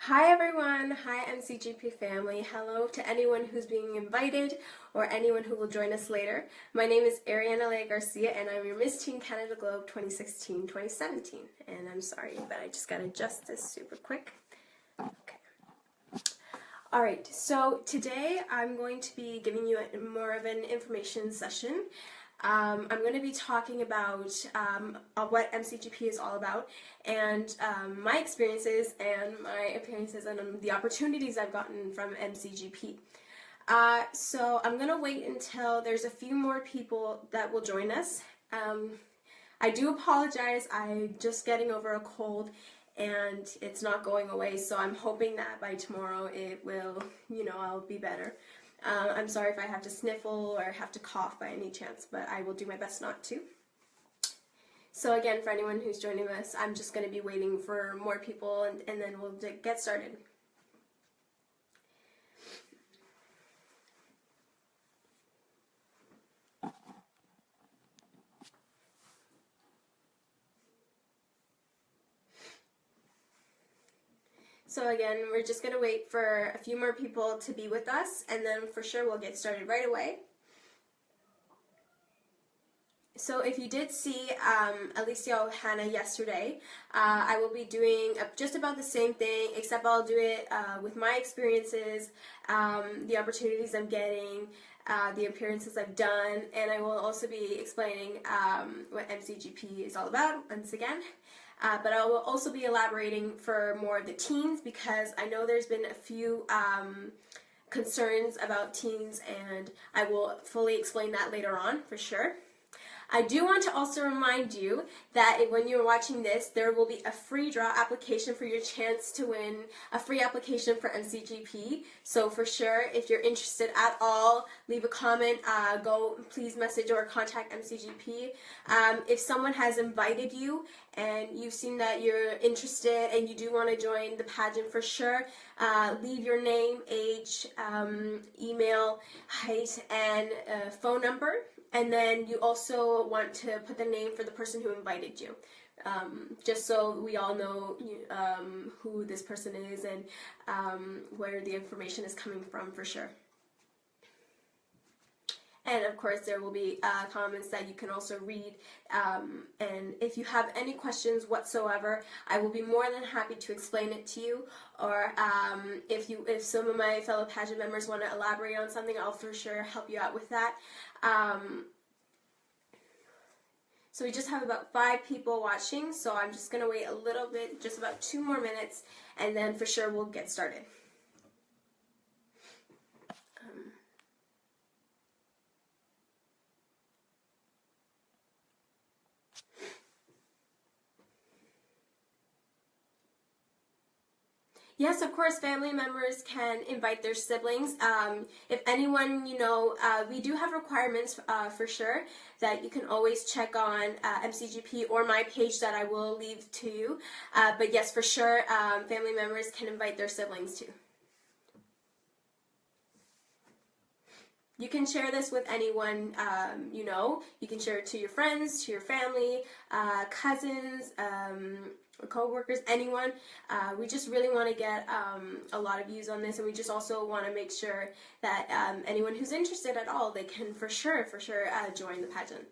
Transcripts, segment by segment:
Hi everyone, hi MCGP family, hello to anyone who's being invited or anyone who will join us later. My name is Arianna Laya Garcia and I'm your Miss Teen Canada Globe 2016-2017. And I'm sorry, but I just gotta adjust this super quick. Okay. Alright, so today I'm going to be giving you more of an information session. I'm going to be talking about what MCGP is all about and my experiences and my appearances and the opportunities I've gotten from MCGP. So I'm going to wait until there's a few more people that will join us. I do apologize, I'm just getting over a cold and it's not going away, so I'm hoping that by tomorrow it will, I'll be better. I'm sorry if I have to sniffle or have to cough by any chance, but I will do my best not to. So again, for anyone who's joining us, I'm just going to be waiting for more people and then we'll get started. So again, we're just going to wait for a few more people to be with us, and then for sure we'll get started right away. So if you did see Alicia Ohana yesterday, I will be doing just about the same thing, except I'll do it with my experiences, the opportunities I'm getting, the appearances I've done, and I will also be explaining what MCGP is all about once again. But I will also be elaborating for more of the teens because I know there's been a few concerns about teens, and I will fully explain that later on for sure. I do want to also remind you that when you're watching this, there will be a free draw application for your chance to win a free application for MCGP. So for sure, if you're interested at all, leave a comment, please message or contact MCGP. If someone has invited you and you've seen that you're interested and you do want to join the pageant for sure, leave your name, age, email, height, and phone number. And then you also want to put the name for the person who invited you, just so we all know who this person is and where the information is coming from for sure. And of course there will be comments that you can also read, and if you have any questions whatsoever, I will be more than happy to explain it to you, or if some of my fellow pageant members want to elaborate on something, I'll for sure help you out with that. So we just have about 5 people watching, so I'm just going to wait a little bit, just about 2 more minutes, and then for sure we'll get started. Yes, of course, family members can invite their siblings. If anyone, we do have requirements for sure that you can always check on MCGP or my page that I will leave to you. But yes, for sure, family members can invite their siblings too. You can share this with anyone, you can share it to your friends, to your family, cousins, co-workers, anyone. We just really want to get a lot of views on this, and we just also want to make sure that anyone who's interested at all, they can for sure join the pageant.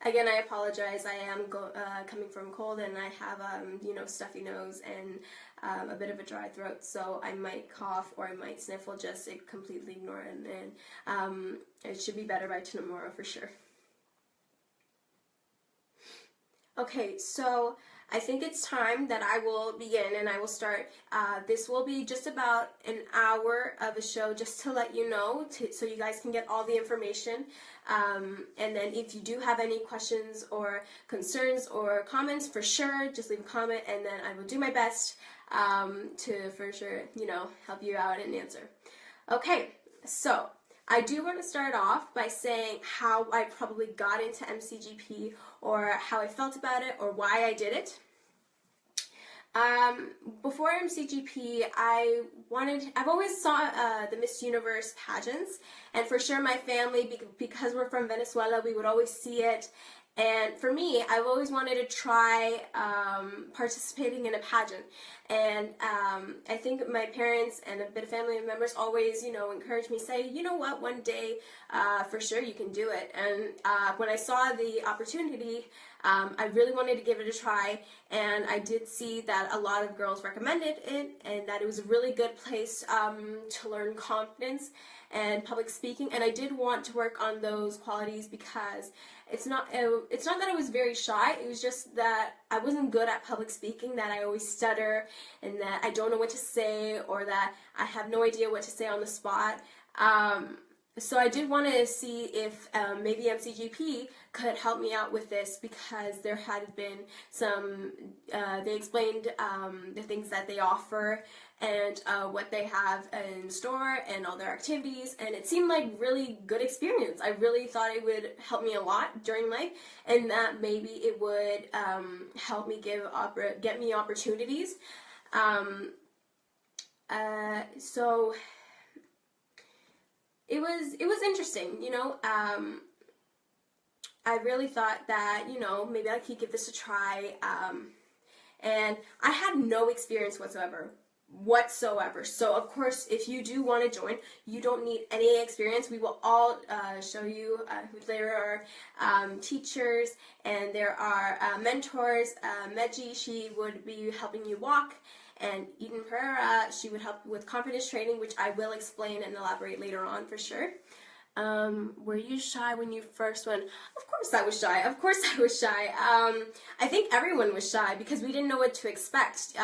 Again, I apologize. I am coming from cold, and I have, stuffy nose and a bit of a dry throat, so I might cough or I might sniffle. Just completely ignore it, and it should be better by tomorrow for sure. Okay, so I think it's time that I will begin and I will start. This will be just about an hour of a show, just to let you know, so you guys can get all the information. And then if you do have any questions or concerns or comments, for sure, just leave a comment, and then I will do my best to for sure, help you out and answer. Okay, so I do want to start off by saying how I probably got into MCGP, or how I felt about it, or why I did it. Before MCGP, I've always saw the Miss Universe pageants, and for sure my family, because we're from Venezuela, we would always see it. And for me, I've always wanted to try participating in a pageant. And I think my parents and a bit of family members always, encourage me, say, you know what, one day, for sure you can do it. And when I saw the opportunity, I really wanted to give it a try, and I did see that a lot of girls recommended it, and that it was a really good place to learn confidence and public speaking. And I did want to work on those qualities, because it's not that I was very shy, it was just that I wasn't good at public speaking, that I always stutter, and that I don't know what to say, or that I have no idea what to say on the spot. So I did want to see if maybe MCGP could help me out with this, because there had been some, they explained the things that they offer and what they have in store and all their activities, and it seemed like really good experience. I really thought it would help me a lot during life, and that maybe it would help me get me opportunities. So it was interesting, I really thought that, maybe I could give this a try, and I had no experience whatsoever. So of course, if you do want to join, you don't need any experience. We will all show you. There are teachers, and there are mentors. Maggie, she would be helping you walk, and Eden Pereira, she would help with confidence training, which I will explain and elaborate later on for sure. Were you shy when you first went? Of course I was shy. Of course I was shy. I think everyone was shy, because we didn't know what to expect.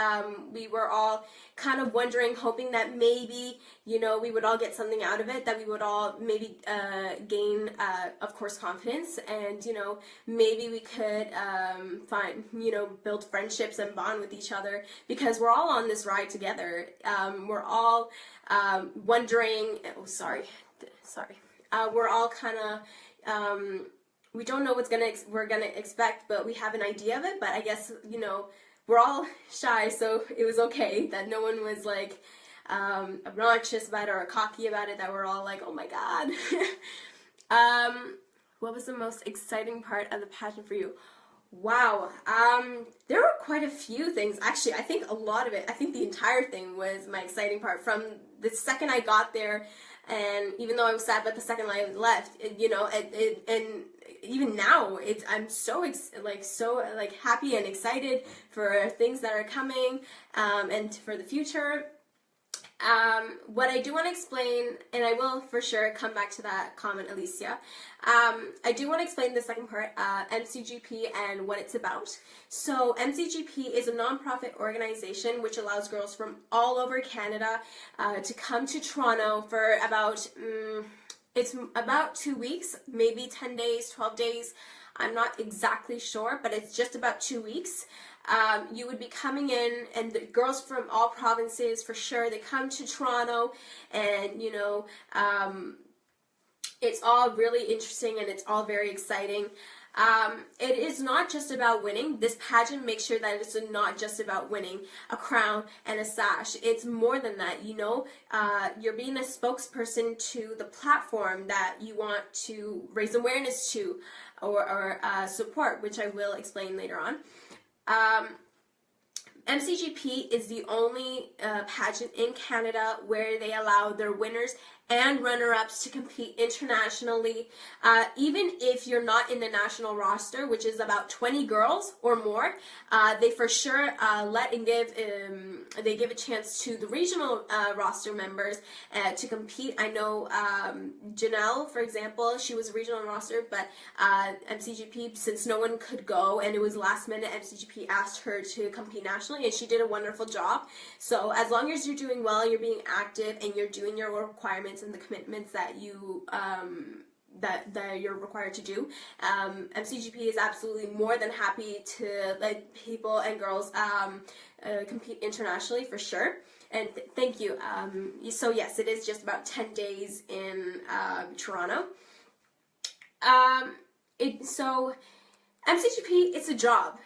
We were all kind of wondering, hoping that maybe, we would all get something out of it, that we would all maybe gain, of course, confidence, and, maybe we could find, build friendships and bond with each other, because we're all on this ride together. We're all wondering, we're all kind of, we don't know we're gonna expect, but we have an idea of it. But I guess, we're all shy, so it was okay that no one was like obnoxious about it or cocky about it, that we're all like, oh my god. What was the most exciting part of the pageant for you? Wow, there were quite a few things. Actually, I think a lot of it, I think the entire thing was my exciting part. From the second I got there, and even though I was sad, but the second I left, and even now, I'm so happy and excited for things that are coming, and for the future. What I do want to explain, and I will for sure come back to that comment, Alicia, I do want to explain the second part, MCGP and what it's about. So MCGP is a nonprofit organization which allows girls from all over Canada to come to Toronto for it's about 2 weeks, maybe 10 days, 12 days. I'm not exactly sure, but it's just about 2 weeks. You would be coming in, and the girls from all provinces, for sure, they come to Toronto, and, it's all really interesting, and it's all very exciting. It is not just about winning. This pageant makes sure that it's not just about winning a crown and a sash. It's more than that, you're being a spokesperson to the platform that you want to raise awareness to, or support, which I will explain later on. MCGP is the only pageant in Canada where they allow their winners and runner-ups to compete internationally, even if you're not in the national roster, which is about 20 girls or more. They for sure they give a chance to the regional roster members to compete. I know Janelle, for example, she was a regional roster, but MCGP, since no one could go and it was last minute, MCGP asked her to compete nationally, and she did a wonderful job. So as long as you're doing well, you're being active, and you're doing your requirements and the commitments that you that you're required to do, MCGP is absolutely more than happy to let people and girls compete internationally, for sure. And thank you. So yes, it is just about 10 days in Toronto. So MCGP, it's a job.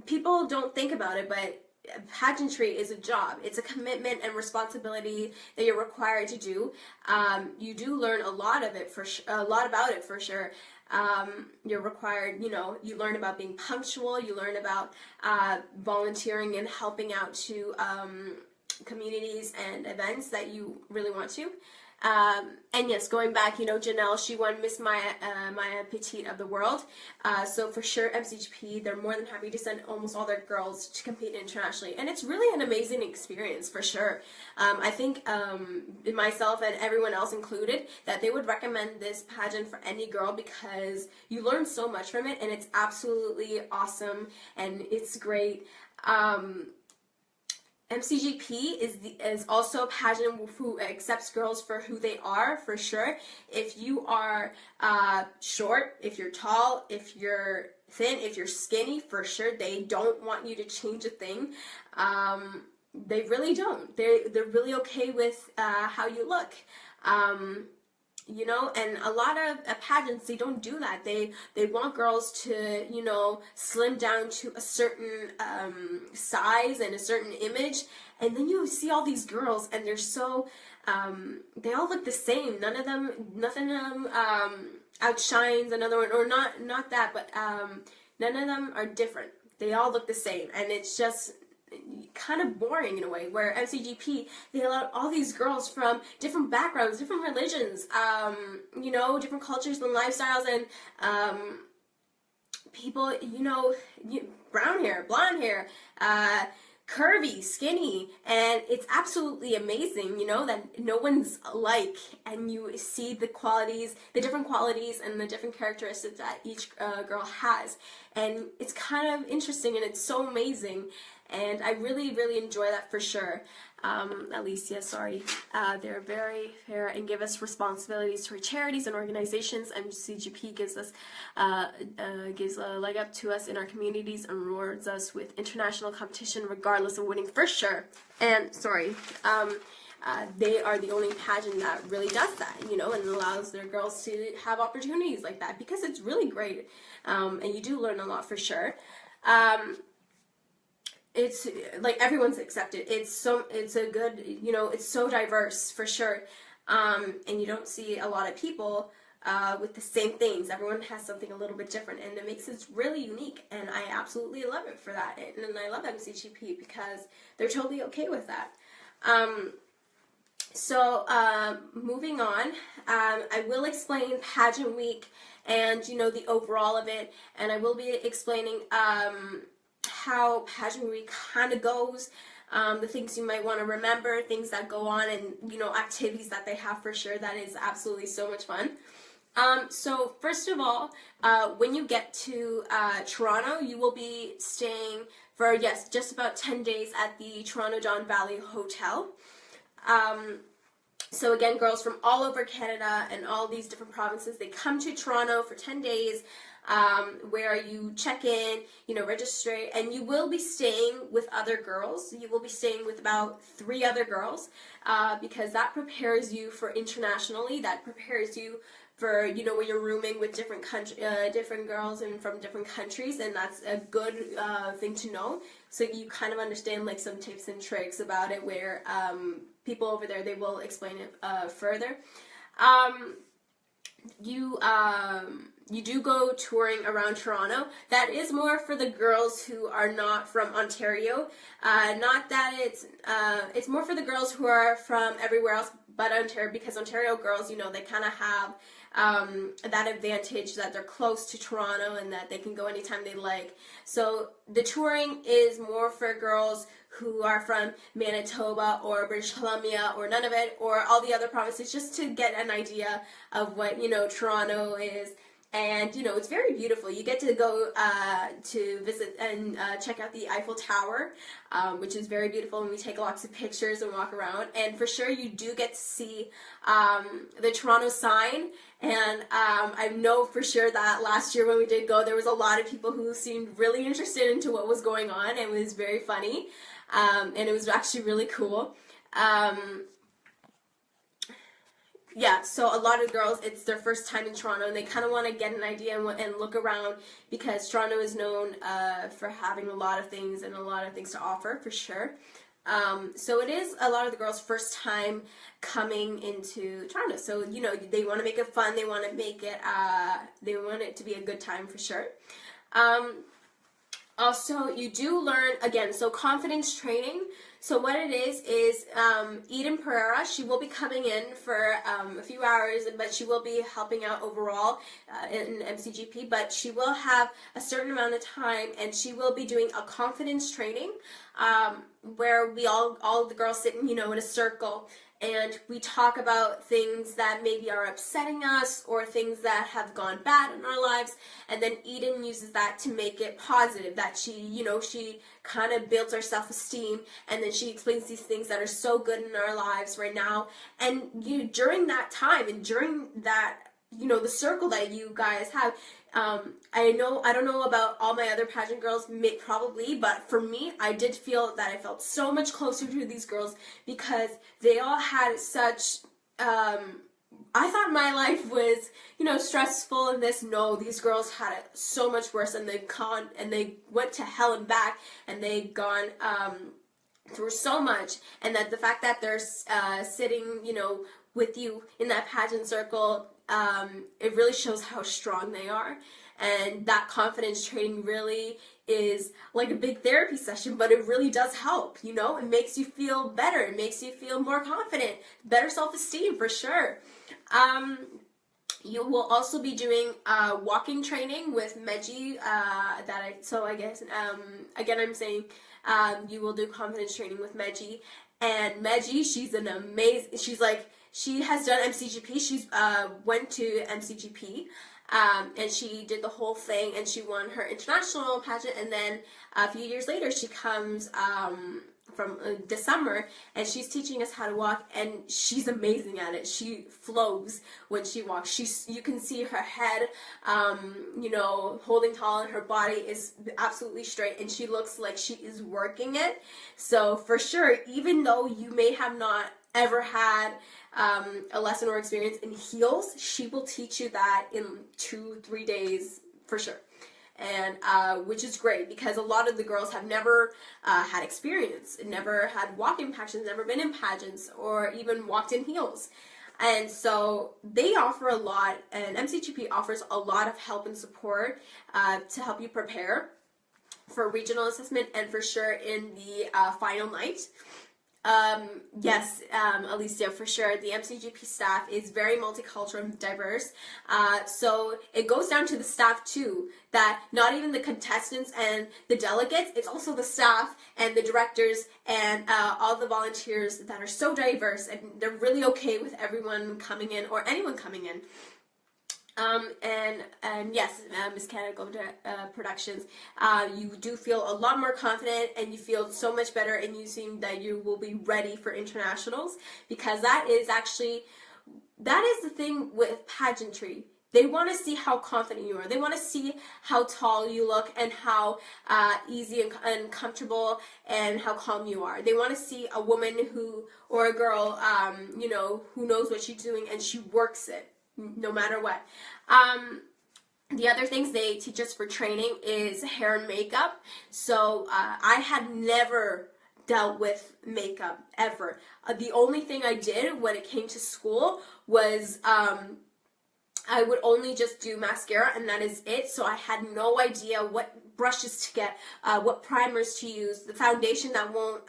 People don't think about it, but pageantry is a job. It's a commitment and responsibility that you're required to do. You do learn a lot of it a lot about it for sure. You're required, you learn about being punctual, you learn about volunteering and helping out to communities and events that you really want to. And yes, going back, Janelle, she won Miss Maya Petite of the World. So for sure, MCGP, they're more than happy to send almost all their girls to compete internationally. And it's really an amazing experience, for sure. I think myself and everyone else included, that they would recommend this pageant for any girl because you learn so much from it, and it's absolutely awesome, and it's great. MCGP is also a pageant who accepts girls for who they are, for sure. If you are short, if you're tall, if you're thin, if you're skinny, for sure, they don't want you to change a thing. They really don't. They're really okay with how you look. And a lot of pageants, they don't do that. They want girls to, slim down to a certain size and a certain image. And then you see all these girls, and they're so, they all look the same. Nothing of them outshines another one, or not that, but none of them are different. They all look the same, and it's just kind of boring in a way, where MCGP, they allow all these girls from different backgrounds, different religions, different cultures and lifestyles, and people, brown hair, blonde hair, curvy, skinny, and it's absolutely amazing, that no one's alike, and you see the different qualities and the different characteristics that each girl has, and it's kind of interesting, and it's so amazing. And I really, really enjoy that, for sure. Alicia, sorry. They're very fair and give us responsibilities to our charities and organizations, and CGP gives a leg up to us in our communities and rewards us with international competition regardless of winning, for sure. And sorry, they are the only pageant that really does that, and allows their girls to have opportunities like that, because it's really great, and you do learn a lot, for sure. It's like everyone's accepted. It's a good, it's so diverse, for sure. And you don't see a lot of people with the same things. Everyone has something a little bit different, and it makes it really unique. And I absolutely love it for that. And I love MCGP because they're totally okay with that. Moving on, I will explain Pageant Week and, the overall of it. And I will be explaining how Pageant Week kind of goes, the things you might want to remember, things that go on, and activities that they have, for sure. That is absolutely so much fun. So first of all, when you get to Toronto, you will be staying for just about 10 days at the Toronto Don Valley Hotel. So again, girls from all over Canada and all these different provinces, they come to Toronto for 10 days. Where you check in, register, and you will be staying with other girls. You will be staying with about 3 other girls, because that prepares you for internationally. That prepares you for, when you're rooming with different girls and from different countries, and that's a good thing to know. So you kind of understand like some tips and tricks about it, where people over there, they will explain it further. You do go touring around Toronto. That is more for the girls who are not from Ontario. Not that it's more for the girls who are from everywhere else but Ontario, because Ontario girls, they kind of have that advantage that they're close to Toronto and that they can go anytime they like. So the touring is more for girls who are from Manitoba or British Columbia or none of it, or all the other provinces, just to get an idea of what, Toronto is. And, it's very beautiful. You get to go to visit and check out the Eiffel Tower, which is very beautiful, and we take lots of pictures and walk around. And for sure, you do get to see the Toronto sign. And I know for sure that last year when we did go, there was a lot of people who seemed really interested into what was going on, and it was very funny. And it was actually really cool. yeah, so a lot of girls, it's their first time in Toronto, and they kind of want to get an idea and look around, because Toronto is known for having a lot of things and a lot of things to offer, for sure. So it is a lot of the girls' first time coming into Toronto. So, you know, they want to make it fun. They want to make it, they want it to be a good time, for sure. Also, you do learn, again, so confidence training. So what it is Eden Pereira, she will be coming in for a few hours, but she will be helping out overall in MCGP, but she will have a certain amount of time, and she will be doing a confidence training where we all the girls sit, you know, in a circle, and we talk about things that maybe are upsetting us or things that have gone bad in our lives, and then Eden uses that to make it positive, that she, you know, she kind of builds our self-esteem, and then she explains these things that are so good in our lives right now. And you know, during that time and during that, you know, the circle that you guys have, I don't know about all my other pageant girls, probably, but for me, I did feel that I felt so much closer to these girls, because they all had such, I thought my life was, you know, stressful and this. No, these girls had it so much worse, and they went to hell and back, and they'd gone, through so much, and that the fact that they're sitting, you know, with you in that pageant circle, it really shows how strong they are. And that confidence training really is like a big therapy session, but it really does help, you know. It makes you feel better. It makes you feel more confident, better self-esteem, for sure. You will also be doing walking training with Maggie. I guess again, I'm saying you will do confidence training with Maggie. And Maggie, she's an amazing. She has done MCGP. She's went to MCGP, and she did the whole thing, and she won her international pageant. And then a few years later, she comes from this summer, and she's teaching us how to walk, and she's amazing at it. She flows when she walks. You can see her head, you know, holding tall, and her body is absolutely straight, and she looks like she is working it. So for sure, even though you may have not ever had a lesson or experience in heels, she will teach you that in 2-3 days, for sure. And which is great, because a lot of the girls have never had experience, never had walking pageants, never been in pageants, or even walked in heels. And so they offer a lot, and MCGP offers a lot of help and support to help you prepare for regional assessment, and for sure in the final night. Yes, Alicia, for sure. The MCGP staff is very multicultural and diverse. So it goes down to the staff too, that not even the contestants and the delegates, it's also the staff and the directors and all the volunteers that are so diverse, and they're really okay with everyone coming in, or anyone coming in. And yes, Miss Canada Productions, you do feel a lot more confident, and you feel so much better, and you seem that you will be ready for internationals, because that is the thing with pageantry. They want to see how confident you are. They want to see how tall you look, and how easy and comfortable, and how calm you are. They want to see a woman or a girl, you know, who knows what she's doing, and she works it, no matter what. The other things they teach us for training is hair and makeup. So I had never dealt with makeup, ever. The only thing I did when it came to school was I would only just do mascara, and that is it. So I had no idea what brushes to get, what primers to use, the foundation that won't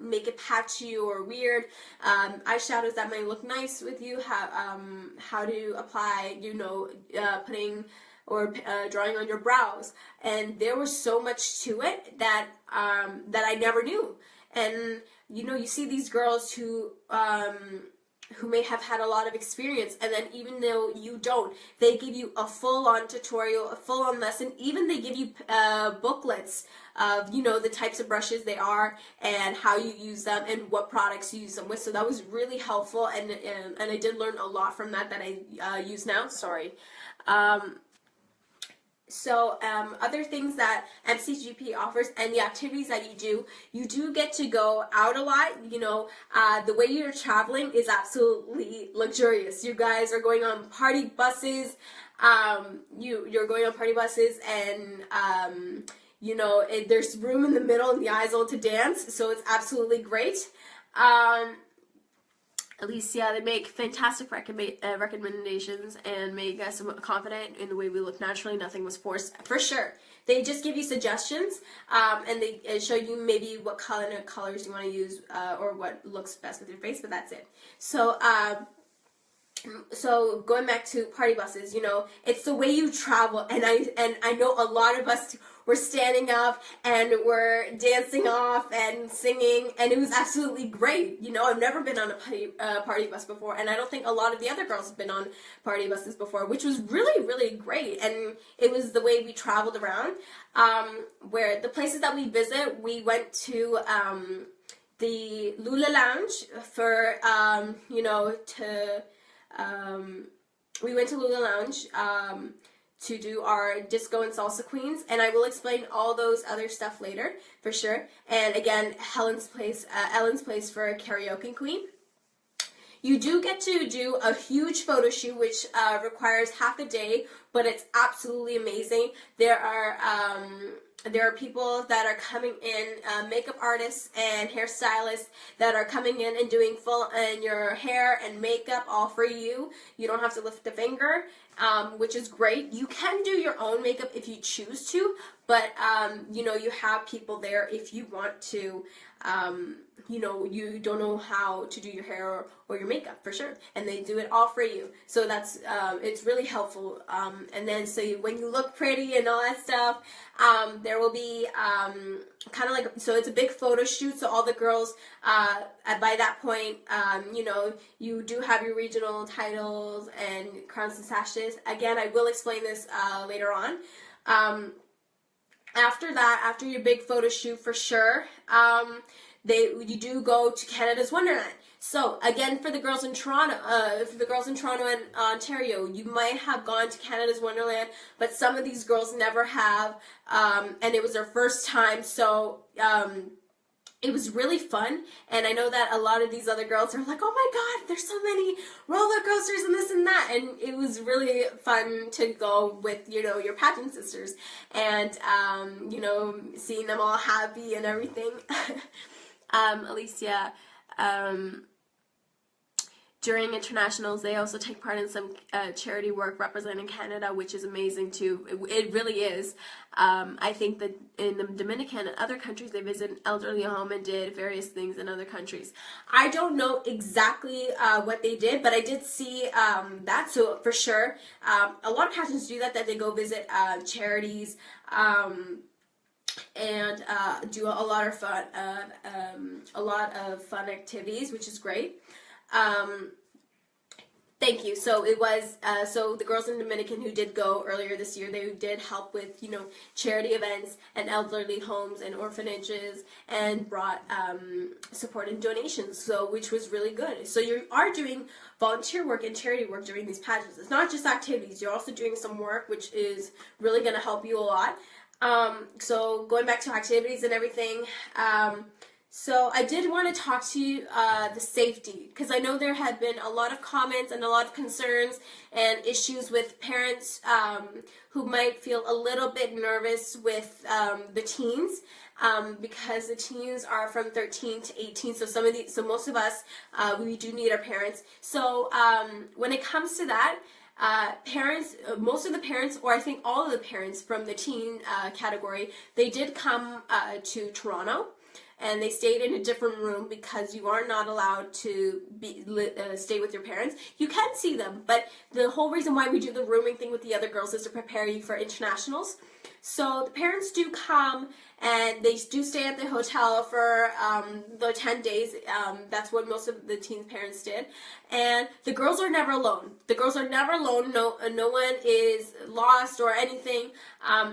make it patchy or weird, eyeshadows that might look nice with you, how to apply, you know, putting or drawing on your brows. And there was so much to it that I never knew. And you know, you see these girls who may have had a lot of experience, and then even though you don't, they give you a full-on tutorial, a full-on lesson. Even they give you booklets of, you know, the types of brushes they are, and how you use them, and what products you use them with. So that was really helpful, and I did learn a lot from that I use now. Sorry. So other things that MCGP offers and the activities that you do get to go out a lot. You know, the way you're traveling is absolutely luxurious. You guys are going on party buses. You're going on party buses, and you know, there's room in the middle in the aisle to dance. So it's absolutely great. Alicia, they make fantastic recommendations and make us confident in the way we look naturally. Nothing was forced, for sure. They just give you suggestions, and they show you maybe what colors you want to use, or what looks best with your face, but that's it. So, so going back to party buses, you know, it's the way you travel, and I know a lot of us were standing up and we're dancing off and singing, and it was absolutely great. You know, I've never been on a party bus before, and I don't think a lot of the other girls have been on party buses before, which was really, really great. And it was the way we traveled around. Where the places that we visit, we went to the Lula Lounge for you know, we went to Lula Lounge to do our disco and salsa queens, and I will explain all those other stuff later for sure. And again, Ellen's place for a karaoke queen. You do get to do a huge photo shoot, which requires half a day, but it's absolutely amazing. There are people that are coming in, makeup artists and hairstylists that are coming in and doing full and your hair and makeup all for you. You don't have to lift a finger, which is great. You can do your own makeup if you choose to, but you know, you have people there if you want to. You know, you don't know how to do your hair or your makeup, for sure, and they do it all for you. So that's it's really helpful. And then when you look pretty and all that stuff, there will be kind of like, so it's a big photo shoot. So all the girls by that point, you know, you do have your regional titles and crowns and sashes. Again, I will explain this later on. After that, after your big photo shoot, for sure, you do go to Canada's Wonderland. So again, for the girls in Toronto, and Ontario, you might have gone to Canada's Wonderland, but some of these girls never have, and it was their first time. So it was really fun, and I know that a lot of these other girls are like, oh my god, there's so many roller coasters and this and that, and it was really fun to go with, you know, your pageant sisters, and you know, seeing them all happy and everything. Alicia, during internationals, they also take part in some charity work representing Canada, which is amazing too. It really is. I think that in the Dominican and other countries, they visit an elderly home and did various things in other countries. I don't know exactly what they did, but I did see that. So for sure, a lot of pageants do that they go visit charities. And do a lot of fun activities, which is great. Thank you. So it was, so the girls in Dominican who did go earlier this year, they did help with, you know, charity events and elderly homes and orphanages, and brought support and donations, so which was really good. So you are doing volunteer work and charity work during these pageants. It's not just activities, you're also doing some work, which is really going to help you a lot. So going back to activities and everything, so I did want to talk to you the safety, because I know there had been a lot of comments and a lot of concerns and issues with parents who might feel a little bit nervous with the teens, because the teens are from 13 to 18. So most of us, we do need our parents. So when it comes to that, parents, most of the parents, or I think all of the parents from the teen category, they did come to Toronto, and they stayed in a different room because you are not allowed to stay with your parents. You can see them, but the whole reason why we do the rooming thing with the other girls is to prepare you for internationals. So the parents do come, and they do stay at the hotel for the 10 days. That's what most of the teen parents did. And the girls are never alone. The girls are never alone. No one is lost or anything.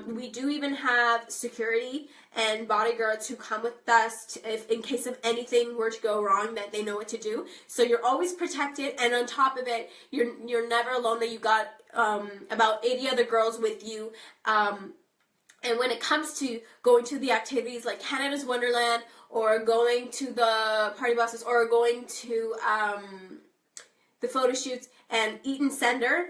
We do even have security and bodyguards who come with us if in case of anything were to go wrong, that they know what to do. So you're always protected, and on top of it, you're never alone, that you got about 80 other girls with you. And when it comes to going to the activities like Canada's Wonderland, or going to the party buses, or going to the photo shoots, and Eaton Center,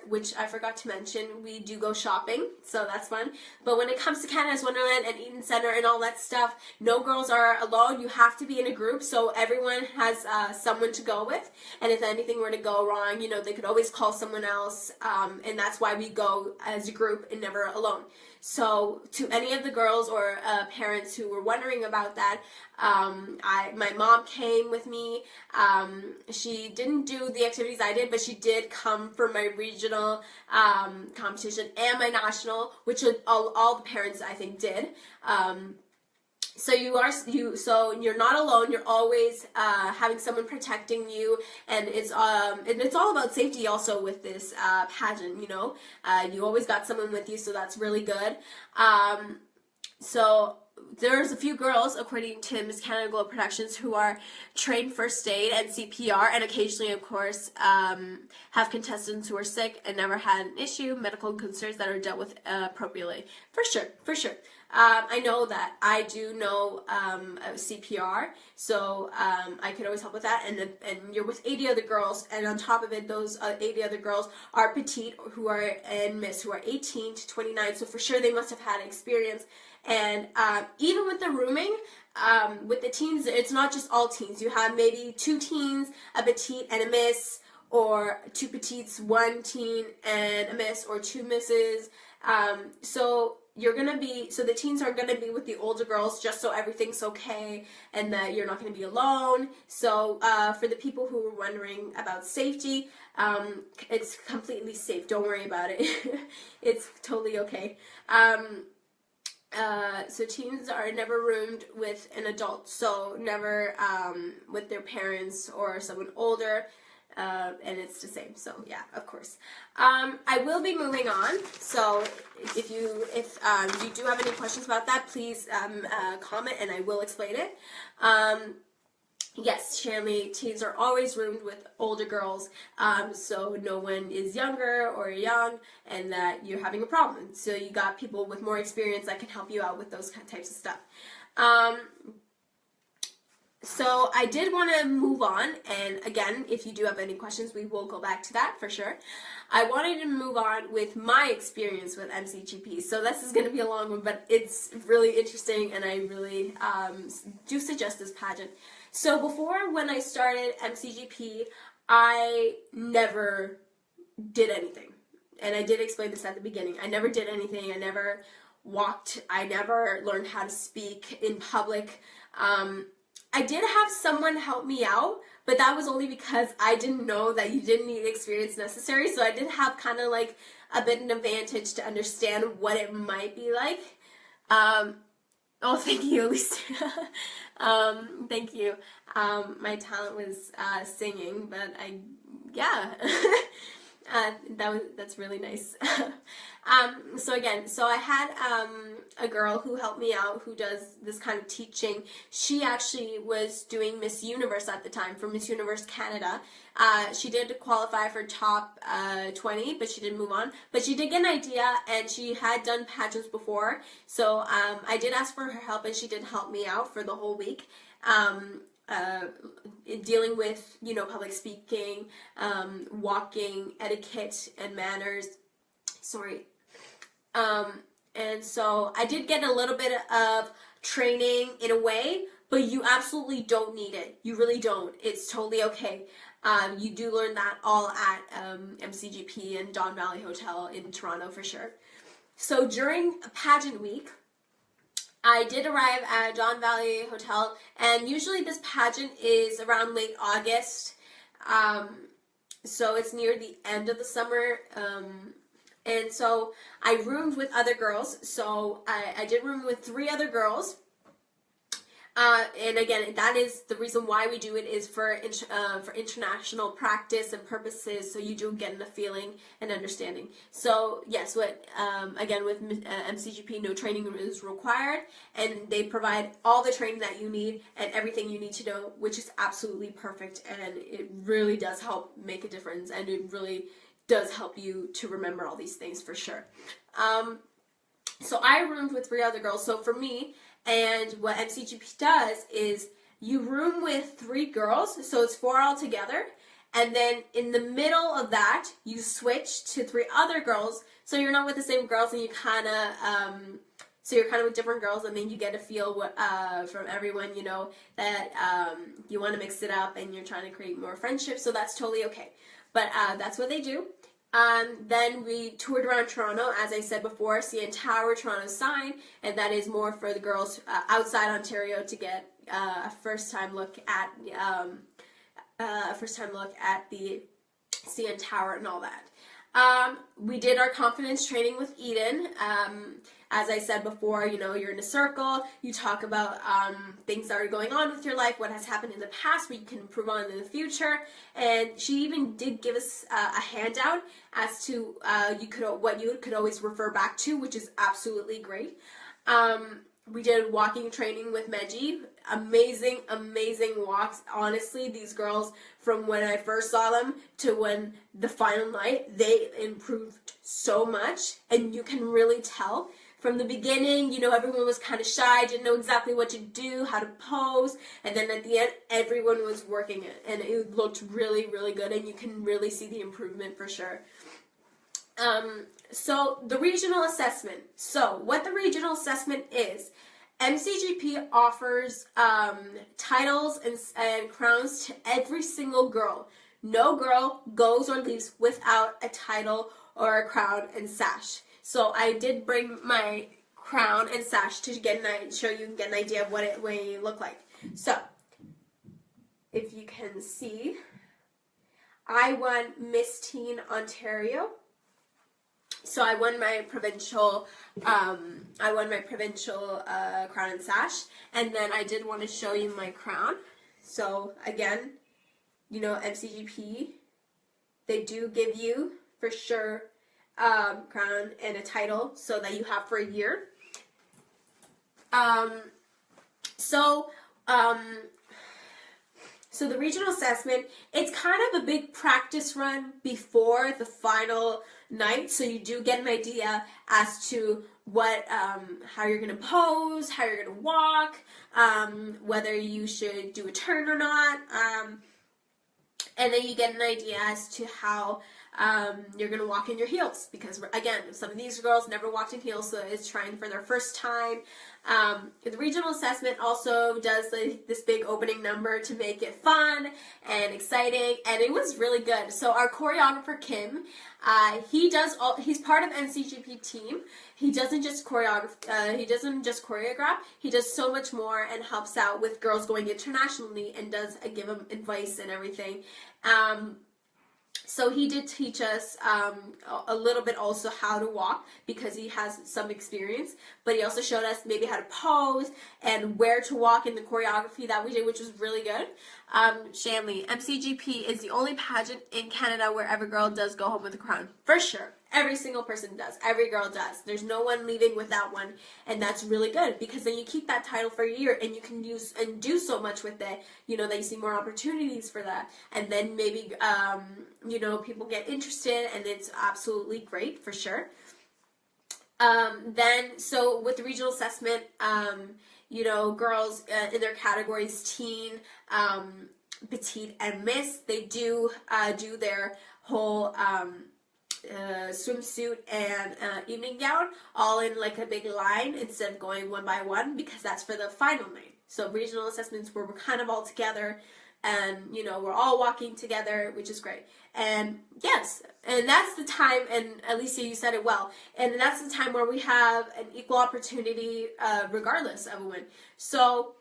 which I forgot to mention, we do go shopping, so that's fun. But when it comes to Canada's Wonderland and Eaton Center and all that stuff, no girls are alone. You have to be in a group, so everyone has someone to go with. And if anything were to go wrong, you know, they could always call someone else, and that's why we go as a group and never alone. So to any of the girls or parents who were wondering about that, my mom came with me. She didn't do the activities I did, but she did come for my regional competition and my national, which all the parents I think did. So you're not alone. You're always having someone protecting you, and it's all about safety also with this pageant. You know, you always got someone with you, so that's really good. So there's a few girls, according to Miss Canada Global Productions, who are trained first aid and CPR, and occasionally, of course, have contestants who are sick and never had an issue, medical concerns that are dealt with appropriately. For sure. I know that I do know CPR, so I could always help with that. And you're with 80 other girls, and on top of it, those 80 other girls are petite, who are in Miss, who are 18 to 29. So for sure, they must have had experience. And even with the rooming, with the teens, it's not just all teens. You have maybe 2 teens, a petite, and a miss, or 2 petites, 1 teen, and a miss, or 2 misses. So the teens are gonna be with the older girls, just so everything's okay and that you're not gonna be alone. So for the people who were wondering about safety, it's completely safe. Don't worry about it. It's totally okay. So teens are never roomed with an adult, so never with their parents or someone older. And it's the same, so yeah, of course. I will be moving on, so if you do have any questions about that, please comment and I will explain it. Yes, Shanley, teens are always roomed with older girls, so no one is younger or young and that you're having a problem. So you got people with more experience that can help you out with those types of stuff. So I did want to move on, and again, if you do have any questions, we will go back to that for sure. I wanted to move on with my experience with MCGP. So this is going to be a long one, but it's really interesting, and I really do suggest this pageant. So before, when I started MCGP, I never did anything, and I did explain this at the beginning. I never did anything. I never walked. I never learned how to speak in public. I did have someone help me out, but that was only because I didn't know that you didn't need experience necessary, so I did have kind of like a bit of an advantage to understand what it might be like. Oh, thank you, Lisa. Thank you. My talent was singing, but that's really nice. So I had a girl who helped me out who does this kind of teaching. She actually was doing Miss Universe at the time for Miss Universe Canada. She did qualify for top 20, but she didn't move on. But she did get an idea, and she had done pageants before. So I did ask for her help, and she did help me out for the whole week. Dealing with, public speaking, walking, etiquette, and manners. Sorry. And so I did get a little bit of training in a way, but you absolutely don't need it. You really don't. It's totally okay. You do learn that all at MCGP and Don Valley Hotel in Toronto for sure. So during pageant week, I did arrive at Don Valley Hotel, and usually this pageant is around late August, so it's near the end of the summer, and so I roomed with other girls. So I did room with 3 other girls, and again, that is the reason why we do it, is for international practice and purposes, so you do get a feeling and understanding. So yes, again with MCGP, no training is required, and they provide all the training that you need and everything you need to know, which is absolutely perfect, and it really does help make a difference, and it really does help you to remember all these things for sure. So I roomed with 3 other girls. So for me, and what MCGP does is you room with 3 girls, so it's 4 all together. And then in the middle of that, you switch to 3 other girls. So you're not with the same girls, and you kind of, so you're kind of with different girls, and then you get a feel what, from everyone, you know, that you want to mix it up, and you're trying to create more friendships. So that's totally okay. But that's what they do. Then we toured around Toronto, as I said before, CN Tower, Toronto Sign, and that is more for the girls outside Ontario to get a first-time look at the CN Tower and all that. We did our confidence training with Eden. As I said before, you know, you're in a circle, you talk about things that are going on with your life, what has happened in the past, what you can improve on in the future, and she even did give us a handout as to what you could always refer back to, which is absolutely great. We did walking training with Maggie. Amazing, amazing walks. Honestly, these girls, from when I first saw them to when the final night, they improved so much, and you can really tell. From the beginning, you know, everyone was kind of shy, didn't know exactly what to do, how to pose, and then at the end, everyone was working it, and it looked really, really good, and you can really see the improvement for sure. So the regional assessment. So what the regional assessment is, MCGP offers titles and crowns to every single girl. No girl goes or leaves without a title or a crown and sash. So I did bring my crown and sash to get an idea of what it may look like. So if you can see, I won Miss Teen Ontario. So I won my provincial crown and sash, and then I did want to show you my crown. So again, you know, MCGP, they do give you for sure crown and a title so that you have for a year. So the regional assessment, it's kind of a big practice run before the final night, so you do get an idea as to what, how you're going to pose, how you're going to walk, whether you should do a turn or not, and then you get an idea as to how you're going to walk in your heels, because again, some of these girls never walked in heels, so it's trying for their first time. The regional assessment also does this big opening number to make it fun and exciting, and it was really good. So our choreographer Kim, he's part of NCGP team. He doesn't just choreograph. He does so much more and helps out with girls going internationally and does give them advice and everything. So he did teach us a little bit also how to walk, because he has some experience, but he also showed us maybe how to pose and where to walk in the choreography that we did, which was really good. Shanley, MCGP is the only pageant in Canada where every girl does go home with a crown. For sure. Every single person does. Every girl does. There's no one leaving without one, and that's really good, because then you keep that title for a year, and you can use and do so much with it, you know, that you see more opportunities for that, and then maybe, you know, people get interested, and it's absolutely great, for sure. Then, so with the regional assessment, you know, girls in their categories, teen, petite, and miss, they do their whole swimsuit and evening gown all in like a big line instead of going one by one, because that's for the final night. So regional assessments where we're kind of all together, and you know, we're all walking together, which is great. And yes, and that's the time, and Alicia, you said it well, and that's the time where we have an equal opportunity regardless of a win. So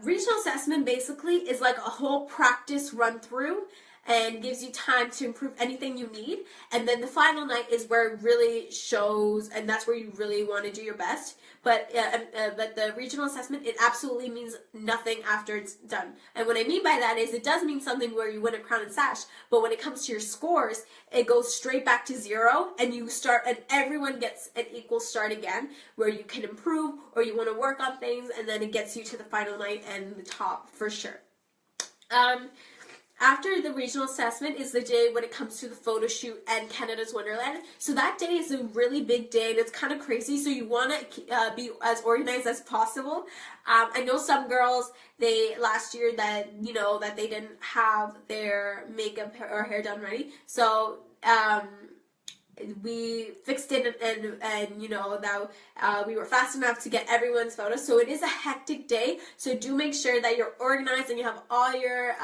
regional assessment basically is like a whole practice run through and gives you time to improve anything you need, and then the final night is where it really shows, and that's where you really want to do your best. But the regional assessment, it absolutely means nothing after it's done. And what I mean by that is it does mean something where you win a crown and sash, but when it comes to your scores, it goes straight back to 0, and you start, and everyone gets an equal start again, where you can improve or you want to work on things, and then it gets you to the final night and the top for sure. after the regional assessment is the day when it comes to the photo shoot and Canada's Wonderland. So that day is a really big day and it's kind of crazy. So you want to be as organized as possible. I know some girls, they last year that, you know, that they didn't have their makeup or hair done ready. So we fixed it and you know that we were fast enough to get everyone's photos. So it is a hectic day, so do make sure that you're organized and you have all your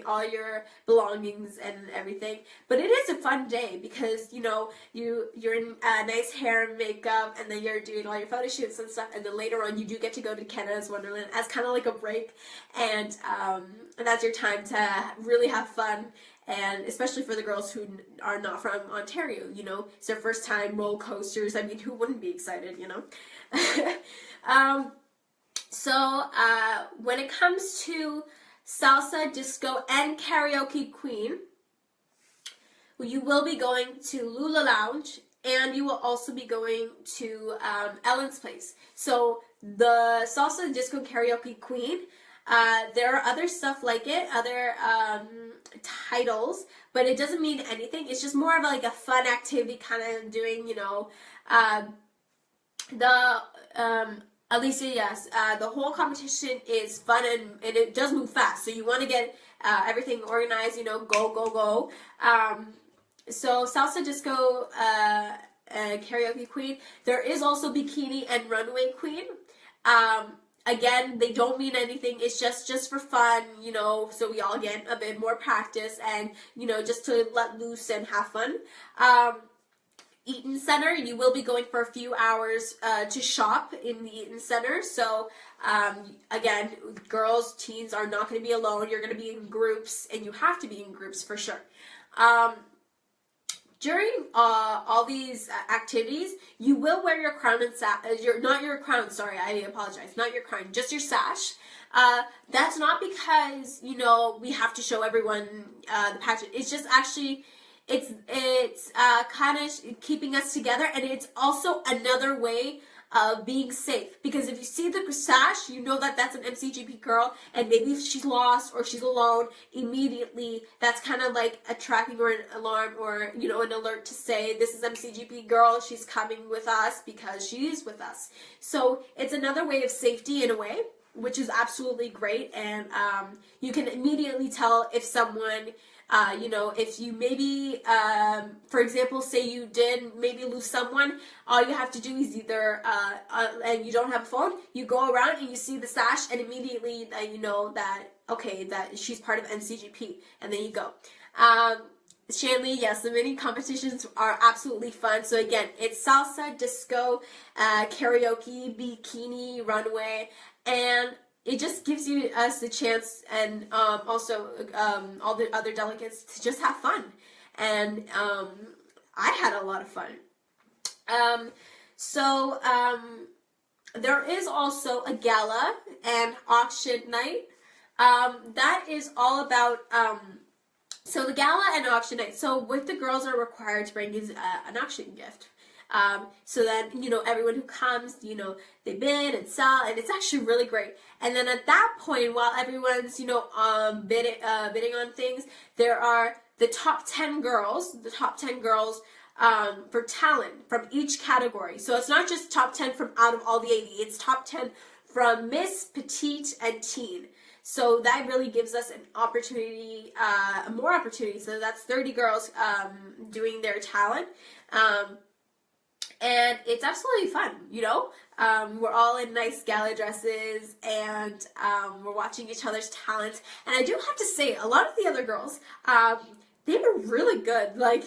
all your belongings and everything. But it is a fun day because, you know, you're in nice hair and makeup, and then you're doing all your photo shoots and stuff, and then later on you do get to go to Canada's Wonderland as kind of like a break, and that's your time to really have fun. And especially for the girls who are not from Ontario, you know, it's their first time, roller coasters. I mean, who wouldn't be excited, you know? When it comes to salsa, disco, and karaoke queen, you will be going to Lula Lounge, and you will also be going to Ellen's Place. So the salsa, and disco, karaoke queen, there are other stuff like it, other titles, but it doesn't mean anything. It's just more of like a fun activity, kind of doing, you know, Alicia, yes, the whole competition is fun and it does move fast. So you want to get everything organized, you know, go. So salsa, disco, karaoke queen. There is also bikini and runway queen. Again, they don't mean anything. It's just for fun, you know, so we all get a bit more practice and, you know, just to let loose and have fun. Eaton Center, you will be going for a few hours to shop in the Eaton Center. So, again, girls, teens are not going to be alone. You're going to be in groups, and you have to be in groups for sure. During all these activities, you will wear your crown and not your crown, sorry, I apologize, not your crown, just your sash. That's not because, you know, we have to show everyone the pageant. It's just actually, it's kind of keeping us together, and it's also another way of being safe, because if you see the sash, you know that that's an MCGP girl, and maybe if she's lost or she's alone, immediately that's kind of like a tracking or an alarm or, you know, an alert to say this is MCGP girl, she's coming with us because she is with us. So it's another way of safety in a way, which is absolutely great, and you can immediately tell if someone, you know, if you maybe, for example, say you did maybe lose someone, all you have to do is either, and you don't have a phone, you go around and you see the sash, and immediately you know that, okay, that she's part of NCGP, and then you go. Shanley, yes, the mini competitions are absolutely fun. So again, it's salsa, disco, karaoke, bikini, runway, and it just gives us the chance, and also all the other delegates, to just have fun. And I had a lot of fun. There is also a gala and auction night. That is all about, so the gala and auction night. So what the girls are required to bring is an auction gift. So then, you know, everyone who comes, you know, they bid and sell, and it's actually really great. And then at that point, while everyone's, you know, bidding on things, there are the top 10 girls, for talent from each category. So it's not just top 10 from out of all the 80, it's top 10 from Miss, Petite, and Teen. So that really gives us an opportunity, more opportunities. So that's 30 girls doing their talent. And it's absolutely fun, you know? We're all in nice gala dresses, and we're watching each other's talents. And I do have to say, a lot of the other girls, they were really good. Like,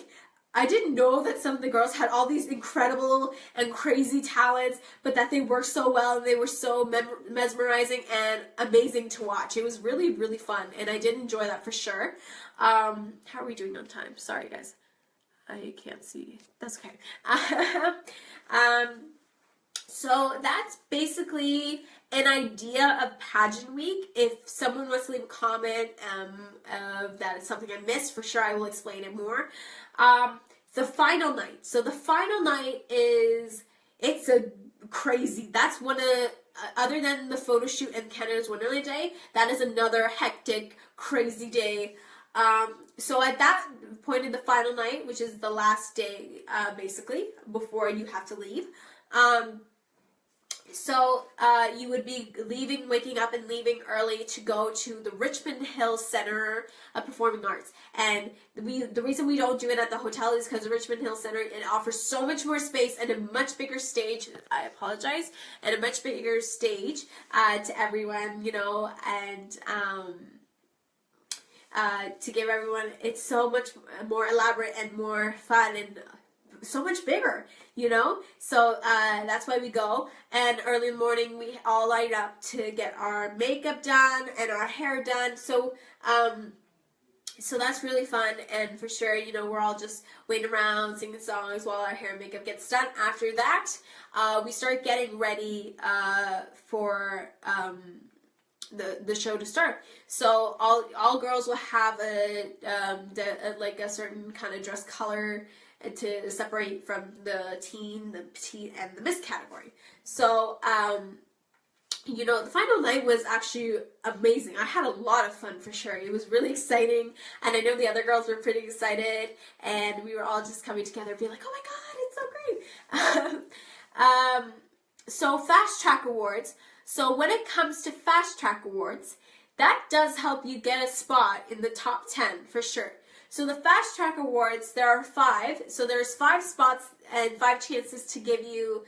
I didn't know that some of the girls had all these incredible and crazy talents, but that they worked so well, and they were so mesmerizing and amazing to watch. It was really, really fun, and I did enjoy that for sure. How are we doing on time? Sorry, guys. I can't see. That's okay. So that's basically an idea of pageant week. If someone wants to leave a comment of that is something I missed, for sure I will explain it more. The final night. So the final night it's a crazy, that's one of other than the photo shoot and Canada's Wonderland Day, that is another hectic, crazy day. So at that point in the final night, which is the last day, basically, before you have to leave, you would be waking up and leaving early to go to the Richmond Hill Center of Performing Arts. And the reason we don't do it at the hotel is because the Richmond Hill Center, it offers so much more space and a much bigger stage, I apologize, and a much bigger stage to everyone, you know, and to give everyone, it's so much more elaborate and more fun and so much bigger, you know. So that's why we go, and early in the morning we all line up to get our makeup done and our hair done. So so that's really fun, and for sure, you know, we're all just waiting around singing songs while our hair and makeup gets done. After that, we start getting ready for the show to start. So all girls will have like a certain kind of dress color to separate from the teen, the petite, and the miss category. So, you know, the final night was actually amazing. I had a lot of fun for sure. It was really exciting, and I know the other girls were pretty excited, and we were all just coming together being like, oh my god, it's so great. So Fast Track Awards. So when it comes to Fast Track Awards, that does help you get a spot in the top 10 for sure. So the Fast Track Awards, there are 5. So there's 5 spots and 5 chances to give you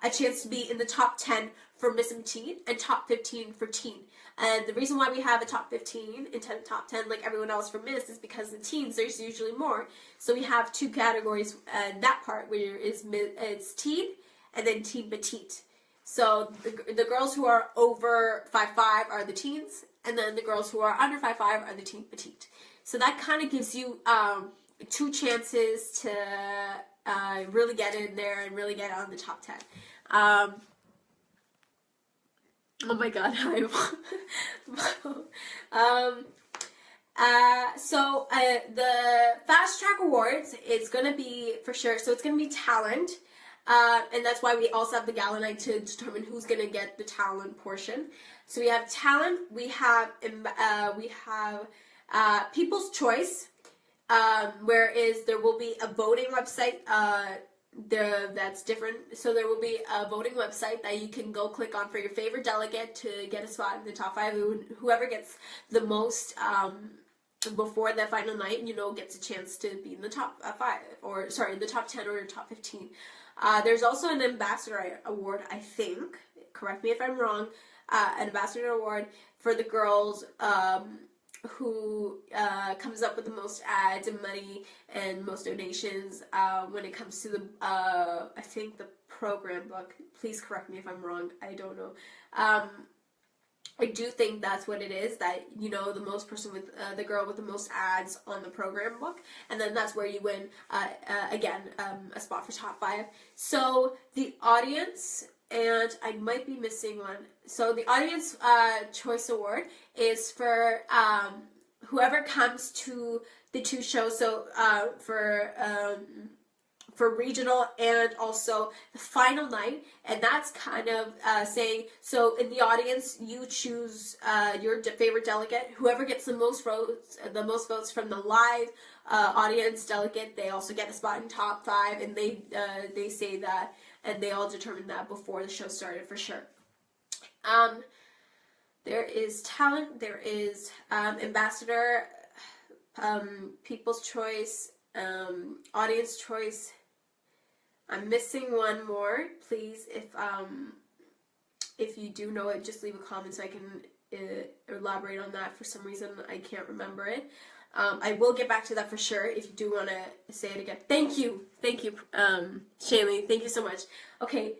a chance to be in the top 10 for Miss and Teen and top 15 for Teen. And the reason why we have a top 15 instead of top 10 like everyone else for Miss is because the teens, there's usually more. So we have 2 categories, and that part where it's teen and then teen petite. So the girls who are over 5'5" are the teens, and then the girls who are under 5'5" are the teen petite. So that kind of gives you 2 chances to really get in there and really get on the top 10. Oh my god, the Fast Track Awards, it's going to be, for sure, so it's going to be talent. And that's why we also have the gala night to determine who's going to get the talent portion. So we have talent, we have People's Choice, whereas there will be a voting website that's different. So there will be a voting website that you can go click on for your favorite delegate to get a spot in the top 5. Whoever gets the most before the final night, you know, gets a chance to be in the top 5, or sorry, the top 10 or top 15. There's also an ambassador award, I think. Correct me if I'm wrong. An ambassador award for the girls who comes up with the most ads and money and most donations when it comes to the, I think, the program book. Please correct me if I'm wrong. I don't know. I do think that's what it is, that, you know, the most person with, the girl with the most ads on the program book, and then that's where you win, again, a spot for top 5. So the audience, and I might be missing one, so the Audience Choice Award is for whoever comes to the 2 shows, so for regional and also the final night, and that's kind of saying, so in the audience, you choose your favorite delegate. Whoever gets the most votes from the live audience delegate, they also get a spot in top 5, and they say that, and they all determine that before the show started for sure. There is talent, there is ambassador, People's Choice, Audience Choice. I'm missing one more. Please, if you do know it, just leave a comment so I can elaborate on that. For some reason, I can't remember it. I will get back to that for sure if you do want to say it again. Thank you, Shaylee. Thank you so much. Okay.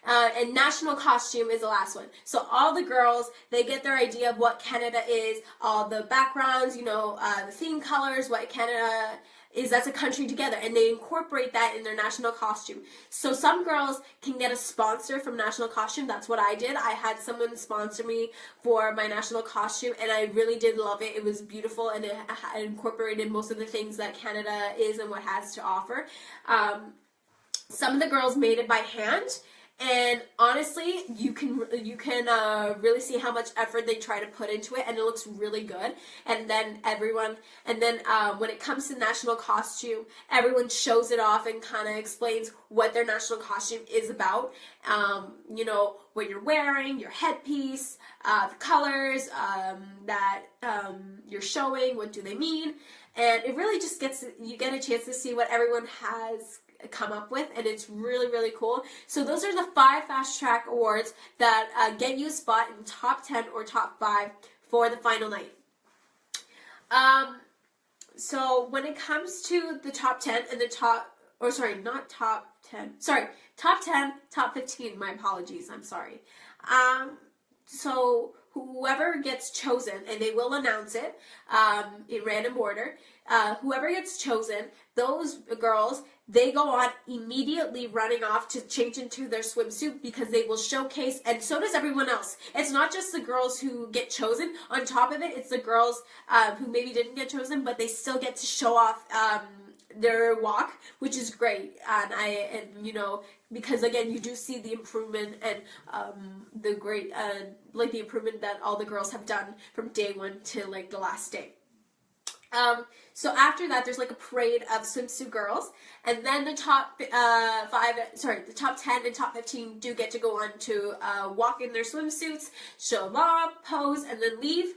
And national costume is the last one. So all the girls, they get their idea of what Canada is, all the backgrounds, you know, the theme colors, what Canada is as a country together, and they incorporate that in their national costume. So some girls can get a sponsor from national costume. That's what I did. I had someone sponsor me for my national costume, and I really did love it. It was beautiful, and it incorporated most of the things that Canada is and what it has to offer. Some of the girls made it by hand, And honestly, you can really see how much effort they try to put into it, and it looks really good. And then when it comes to national costume, everyone shows it off and kind of explains what their national costume is about. You know, what you're wearing, your headpiece, the colors that you're showing, what do they mean, and it really just you get a chance to see what everyone has come up with, and it's really, really cool. So those are the 5 Fast Track Awards that get you a spot in top 10 or top 5 for the final night. So when it comes to the top 10 and the top 10, top 15, my apologies, I'm sorry. So whoever gets chosen, and they will announce it in random order, whoever gets chosen, those girls, they go on immediately running off to change into their swimsuit, because they will showcase, and so does everyone else. It's not just the girls who get chosen. On top of it, it's the girls who maybe didn't get chosen, but they still get to show off their walk, which is great. And you know, because again, you do see the improvement and the great like the improvement that all the girls have done from day 1 to like the last day. So after that, there's like a parade of swimsuit girls, and then the top the top 10 and top 15 do get to go on to walk in their swimsuits, show them off, pose, and then leave.